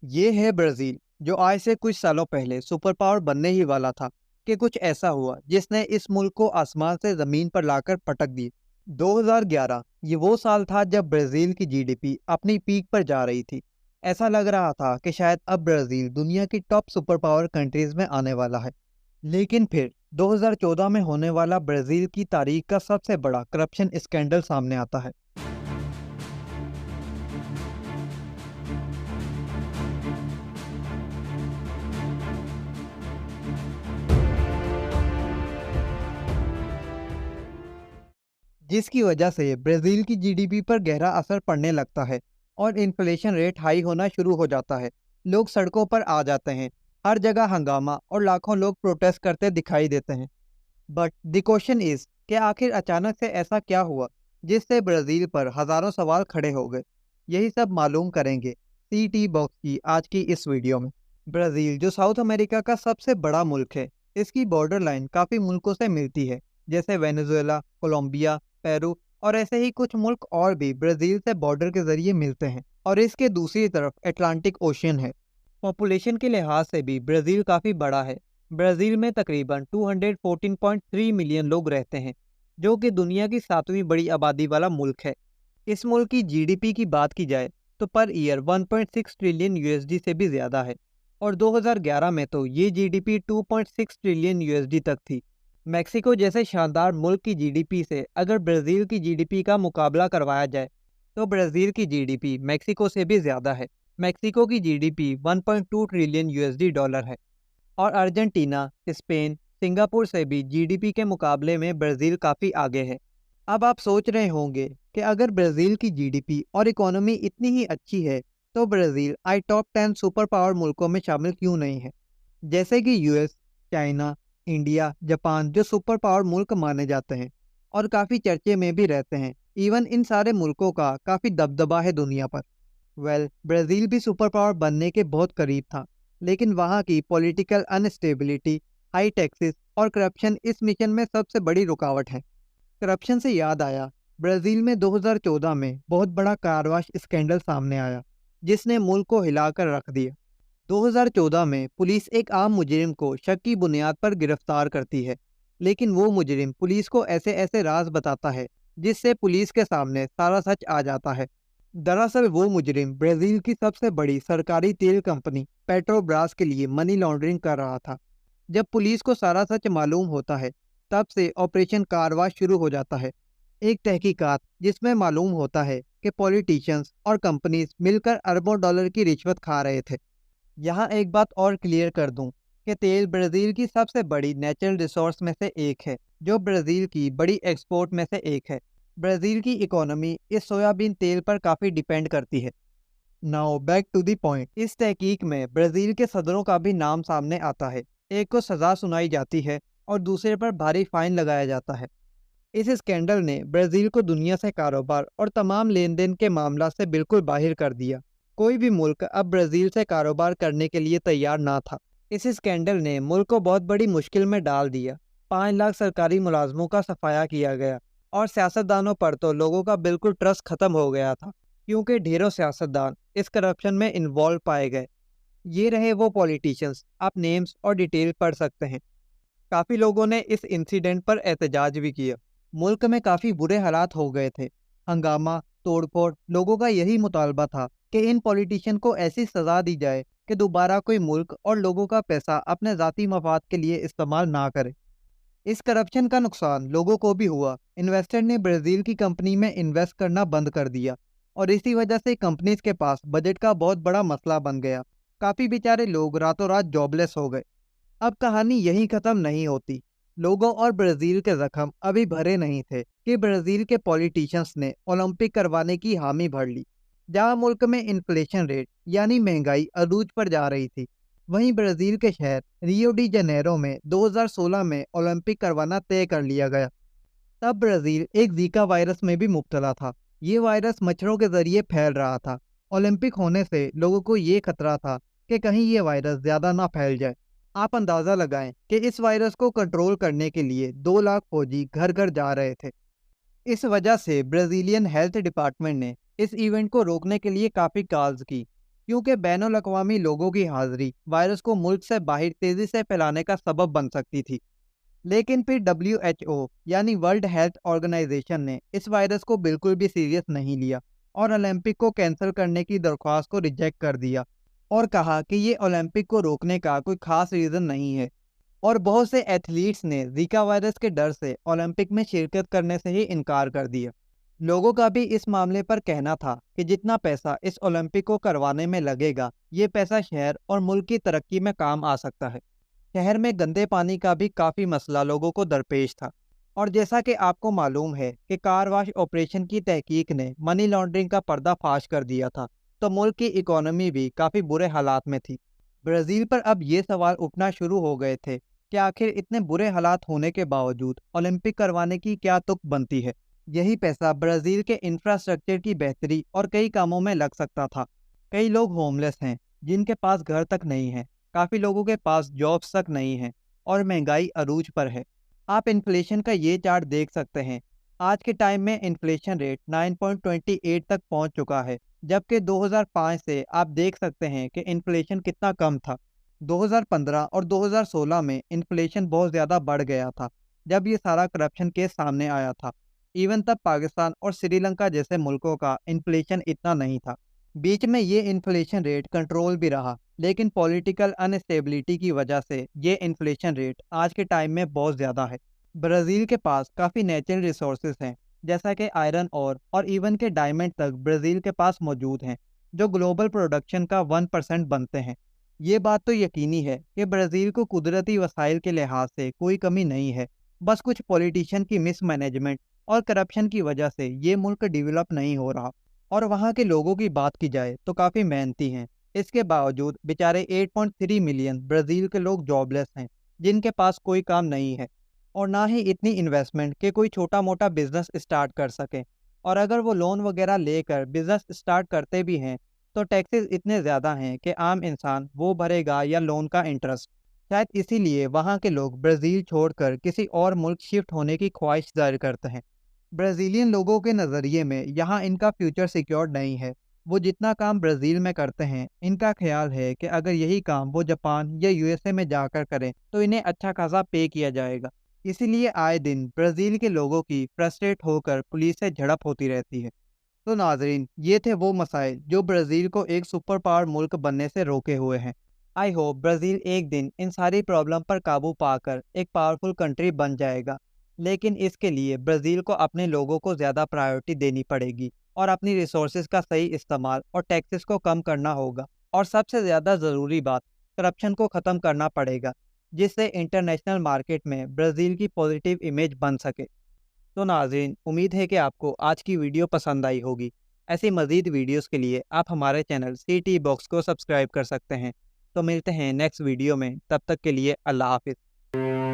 ये है ब्राजील, जो आज से कुछ सालों पहले सुपर पावर बनने ही वाला था कि कुछ ऐसा हुआ जिसने इस मुल्क को आसमान से जमीन पर लाकर पटक दी। 2011 ये वो साल था जब ब्राजील की जीडीपी अपनी पीक पर जा रही थी। ऐसा लग रहा था कि शायद अब ब्राजील दुनिया की टॉप सुपर पावर कंट्रीज में आने वाला है। लेकिन फिर 2014 में होने वाला ब्राजील की तारीख का सबसे बड़ा करप्शन स्कैंडल सामने आता है। जिसकी वजह से ब्राजील की जीडीपी पर गहरा असर पड़ने लगता है और इन्फ्लेशन रेट हाई होना शुरू हो जाता है। लोग सड़कों पर आ जाते हैं, हर जगह हंगामा और लाखों लोग प्रोटेस्ट करते दिखाई देते हैं। बट द क्वेश्चन इज कि आखिर अचानक से ऐसा क्या हुआ जिससे ब्राजील पर हजारों सवाल खड़े हो गए। यही सब मालूम करेंगे सी टी बॉक्स की आज की इस वीडियो में। ब्राजील जो साउथ अमेरिका का सबसे बड़ा मुल्क है, इसकी बॉर्डर लाइन काफ़ी मुल्कों से मिलती है, जैसे वेनेजुएला, कोलंबिया, पेरू और ऐसे ही कुछ मुल्क और भी ब्राज़ील से बॉर्डर के जरिए मिलते हैं। और इसके दूसरी तरफ अटलांटिक ओशियन है। पॉपुलेशन के लिहाज से भी ब्राज़ील काफ़ी बड़ा है। ब्राज़ील में तकरीबन 214.3 मिलियन लोग रहते हैं, जो कि दुनिया की सातवीं बड़ी आबादी वाला मुल्क है। इस मुल्क की जीडीपी की बात की जाए तो पर ईयर 1.6 ट्रिलियन यूएसडी से भी ज़्यादा है, और 2011 में तो ये जीडीपी 2.6 ट्रिलियन यूएसडी तक थी। मेक्सिको जैसे शानदार मुल्क की जीडीपी से अगर ब्राज़ील की जीडीपी का मुकाबला करवाया जाए तो ब्राज़ील की जीडीपी मेक्सिको से भी ज़्यादा है। मेक्सिको की जीडीपी 1.2 ट्रिलियन यूएसडी डॉलर है। और अर्जेंटीना, स्पेन, सिंगापुर से भी जीडीपी के मुकाबले में ब्राज़ील काफ़ी आगे है। अब आप सोच रहे होंगे कि अगर ब्राज़ील की जीडीपी और इकोनॉमी इतनी ही अच्छी है तो ब्राज़ील आई टॉप 10 सुपर पावर मुल्कों में शामिल क्यों नहीं है। जैसे कि यूएस, चाइना, इंडिया, जापान जो सुपर पावर मुल्क माने जाते हैं और काफ़ी चर्चे में भी रहते हैं। इवन इन सारे मुल्कों का काफ़ी दबदबा है दुनिया पर। ब्राज़ील भी सुपर पावर बनने के बहुत करीब था, लेकिन वहाँ की पॉलिटिकल अनस्टेबिलिटी, हाई टैक्सेस और करप्शन इस मिशन में सबसे बड़ी रुकावट है। करप्शन से याद आया, ब्राज़ील में 2014 में बहुत बड़ा कार वॉश स्कैंडल सामने आया, जिसने मुल्क को हिलाकर रख दिया। 2014 में पुलिस एक आम मुजरिम को शक की बुनियाद पर गिरफ्तार करती है, लेकिन वो मुजरिम पुलिस को ऐसे ऐसे राज बताता है जिससे पुलिस के सामने सारा सच आ जाता है। दरअसल वो मुजरिम ब्राज़ील की सबसे बड़ी सरकारी तेल कंपनी पेट्रोब्रास के लिए मनी लॉन्ड्रिंग कर रहा था। जब पुलिस को सारा सच मालूम होता है, तब से ऑपरेशन कारवां शुरू हो जाता है। एक तहकीकात जिसमें मालूम होता है कि पॉलिटिशियंस और कंपनीज मिलकर अरबों डॉलर की रिश्वत खा रहे थे। यहाँ एक बात और क्लियर कर दूं कि तेल ब्राज़ील की सबसे बड़ी नेचुरल रिसोर्स में से एक है, जो ब्राज़ील की बड़ी एक्सपोर्ट में से एक है। ब्राज़ील की इकोनॉमी इस सोयाबीन तेल पर काफ़ी डिपेंड करती है। Now back to the point. इस तहकीक में ब्राज़ील के सदरों का भी नाम सामने आता है। एक को सज़ा सुनाई जाती है और दूसरे पर भारी फाइन लगाया जाता है। इस स्कैंडल ने ब्राज़ील को दुनिया से कारोबार और तमाम लेन देन के मामला से बिल्कुल बाहर कर दिया। कोई भी मुल्क अब ब्राज़ील से कारोबार करने के लिए तैयार ना था। इस स्कैंडल ने मुल्क को बहुत बड़ी मुश्किल में डाल दिया। 5 लाख सरकारी मुलाजमों का सफाया किया गया और सियासतदानों पर तो लोगों का बिल्कुल ट्रस्ट खत्म हो गया था, क्योंकि ढेरों सियासतदान इस करप्शन में इन्वॉल्व पाए गए। ये रहे वो पॉलिटिशियंस, आप नेम्स और डिटेल पढ़ सकते हैं। काफ़ी लोगों ने इस इंसिडेंट पर एहतजाज भी किया। मुल्क में काफ़ी बुरे हालात हो गए थे। हंगामा, तोड़फोड़, लोगों का यही मुतालबा था कि इन पॉलिटिशियन को ऐसी सज़ा दी जाए कि दोबारा कोई मुल्क और लोगों का पैसा अपने ज़ाती मफाद के लिए इस्तेमाल ना करे। इस करप्शन का नुकसान लोगों को भी हुआ। इन्वेस्टर ने ब्राज़ील की कंपनी में इन्वेस्ट करना बंद कर दिया और इसी वजह से कंपनीज के पास बजट का बहुत बड़ा मसला बन गया। काफ़ी बेचारे लोग रातों रात जॉबलेस हो गए। अब कहानी यहीं खत्म नहीं होती। लोगों और ब्राज़ील के जख्म अभी भरे नहीं थे कि ब्राज़ील के पॉलिटिशियंस ने ओलंपिक करवाने की हामी भर ली। जहां मुल्क में इन्फ्लेशन रेट यानी महंगाई अरूज पर जा रही थी, वहीं ब्राज़ील के शहर रियो डी जनेरो में 2016 में ओलंपिक करवाना तय कर लिया गया। तब ब्राज़ील एक जीका वायरस में भी मुब्तला था। ये वायरस मच्छरों के जरिए फैल रहा था। ओलंपिक होने से लोगों को ये खतरा था कि कहीं ये वायरस ज़्यादा ना फैल जाए। आप अंदाज़ा लगाएं कि इस वायरस को कंट्रोल करने के लिए 2 लाख फौजी घर घर जा रहे थे। इस वजह से ब्राज़ीलियन हेल्थ डिपार्टमेंट ने इस इवेंट को रोकने के लिए काफ़ी कॉल्स की। क्योंकि बैनुल अक़वामी लोगों की हाजिरी वायरस को मुल्क से बाहर तेजी से फैलाने का सबब बन सकती थी। लेकिन फिर WHO यानी वर्ल्ड हेल्थ ऑर्गेनाइजेशन ने इस वायरस को बिल्कुल भी सीरियस नहीं लिया और ओलंपिक को कैंसिल करने की दरख्वास्त को रिजेक्ट कर दिया और कहा कि ये ओलंपिक को रोकने का कोई खास रीज़न नहीं है। और बहुत से एथलीट्स ने जीका वायरस के डर से ओलंपिक में शिरकत करने से ही इनकार कर दिया। लोगों का भी इस मामले पर कहना था कि जितना पैसा इस ओलंपिक को करवाने में लगेगा, ये पैसा शहर और मुल्क की तरक्की में काम आ सकता है। शहर में गंदे पानी का भी काफ़ी मसला लोगों को दरपेश था। और जैसा कि आपको मालूम है कि कार वाश ऑपरेशन की तहकीक ने मनी लॉन्ड्रिंग का पर्दाफाश कर दिया था, तो मुल्क की इकोनॉमी भी काफ़ी बुरे हालात में थी। ब्राज़ील पर अब ये सवाल उठना शुरू हो गए थे कि आखिर इतने बुरे हालात होने के बावजूद ओलंपिक करवाने की क्या तुक बनती है। यही पैसा ब्राज़ील के इंफ्रास्ट्रक्चर की बेहतरी और कई कामों में लग सकता था। कई लोग होमलेस हैं, जिनके पास घर तक नहीं है। काफ़ी लोगों के पास जॉब्स तक नहीं है और महंगाई अरूज पर है। आप इन्फ्लेशन का ये चार्ट देख सकते हैं। आज के टाइम में इन्फ्लेशन रेट 9.28 तक पहुंच चुका है, जबकि 2005 से आप देख सकते हैं कि इन्फ्लेशन कितना कम था। 2015 और 2016 में इन्फ्लेशन बहुत ज़्यादा बढ़ गया था, जब ये सारा करप्शन केस सामने आया था। इवन तब पाकिस्तान और श्रीलंका जैसे मुल्कों का इन्फ्लेशन इतना नहीं था। बीच में ये इन्फ्लेशन रेट कंट्रोल भी रहा, लेकिन पॉलिटिकल अनस्टेबिलिटी की वजह से ये इन्फ्लेशन रेट आज के टाइम में बहुत ज़्यादा है। ब्राज़ील के पास काफ़ी नेचुरल रिसोर्सेज हैं, जैसा कि आयरन और इवन के डायमंड तक ब्राज़ील के पास मौजूद हैं, जो ग्लोबल प्रोडक्शन का 1% बनते हैं। ये बात तो यकीनी है कि ब्राज़ील को कुदरती वसाइल के लिहाज से कोई कमी नहीं है। बस कुछ पॉलिटिशियन की मिसमैनेजमेंट और करप्शन की वजह से ये मुल्क डेवलप नहीं हो रहा। और वहाँ के लोगों की बात की जाए तो काफ़ी मेहनती हैं। इसके बावजूद बेचारे 8.3 मिलियन ब्राज़ील के लोग जॉबलेस हैं, जिनके पास कोई काम नहीं है और ना ही इतनी इन्वेस्टमेंट कि कोई छोटा-मोटा बिज़नेस स्टार्ट कर सकें। और अगर वो लोन वगैरह लेकर बिज़नेस स्टार्ट करते भी हैं, तो टैक्सेस इतने ज़्यादा हैं कि आम इंसान वो भरेगा या लोन का इंटरेस्ट। शायद इसीलिए वहाँ के लोग ब्राज़ील छोड़कर किसी और मुल्क शिफ्ट होने की ख्वाहिश ज़ाहिर करते हैं। ब्राज़ीलियन लोगों के नज़रिए में यहाँ इनका फ्यूचर सिक्योर्ड नहीं है। वो जितना काम ब्राज़ील में करते हैं, इनका ख्याल है कि अगर यही काम वो जापान या यूएसए में जाकर करें, तो इन्हें अच्छा खासा पे किया जाएगा। इसीलिए आए दिन ब्राज़ील के लोगों की फ्रस्ट्रेट होकर पुलिस से झड़प होती रहती है। तो नाज़रीन, ये थे वो मसाइल जो ब्राज़ील को एक सुपर पावर मुल्क बनने से रोके हुए हैं। आई होप ब्राज़ील एक दिन इन सारी प्रॉब्लम पर काबू पाकर एक पावरफुल कंट्री बन जाएगा। लेकिन इसके लिए ब्राज़ील को अपने लोगों को ज़्यादा प्रायोरिटी देनी पड़ेगी और अपनी रिसोर्सेज का सही इस्तेमाल और टैक्सेस को कम करना होगा। और सबसे ज़्यादा ज़रूरी बात, करप्शन को ख़त्म करना पड़ेगा, जिससे इंटरनेशनल मार्केट में ब्राज़ील की पॉजिटिव इमेज बन सके। तो नाज़रीन, उम्मीद है कि आपको आज की वीडियो पसंद आई होगी। ऐसी मज़ीद वीडियोस के लिए आप हमारे चैनल सीटी बॉक्स को सब्सक्राइब कर सकते हैं। तो मिलते हैं नेक्स्ट वीडियो में, तब तक के लिए अल्लाह हाफ़िज़।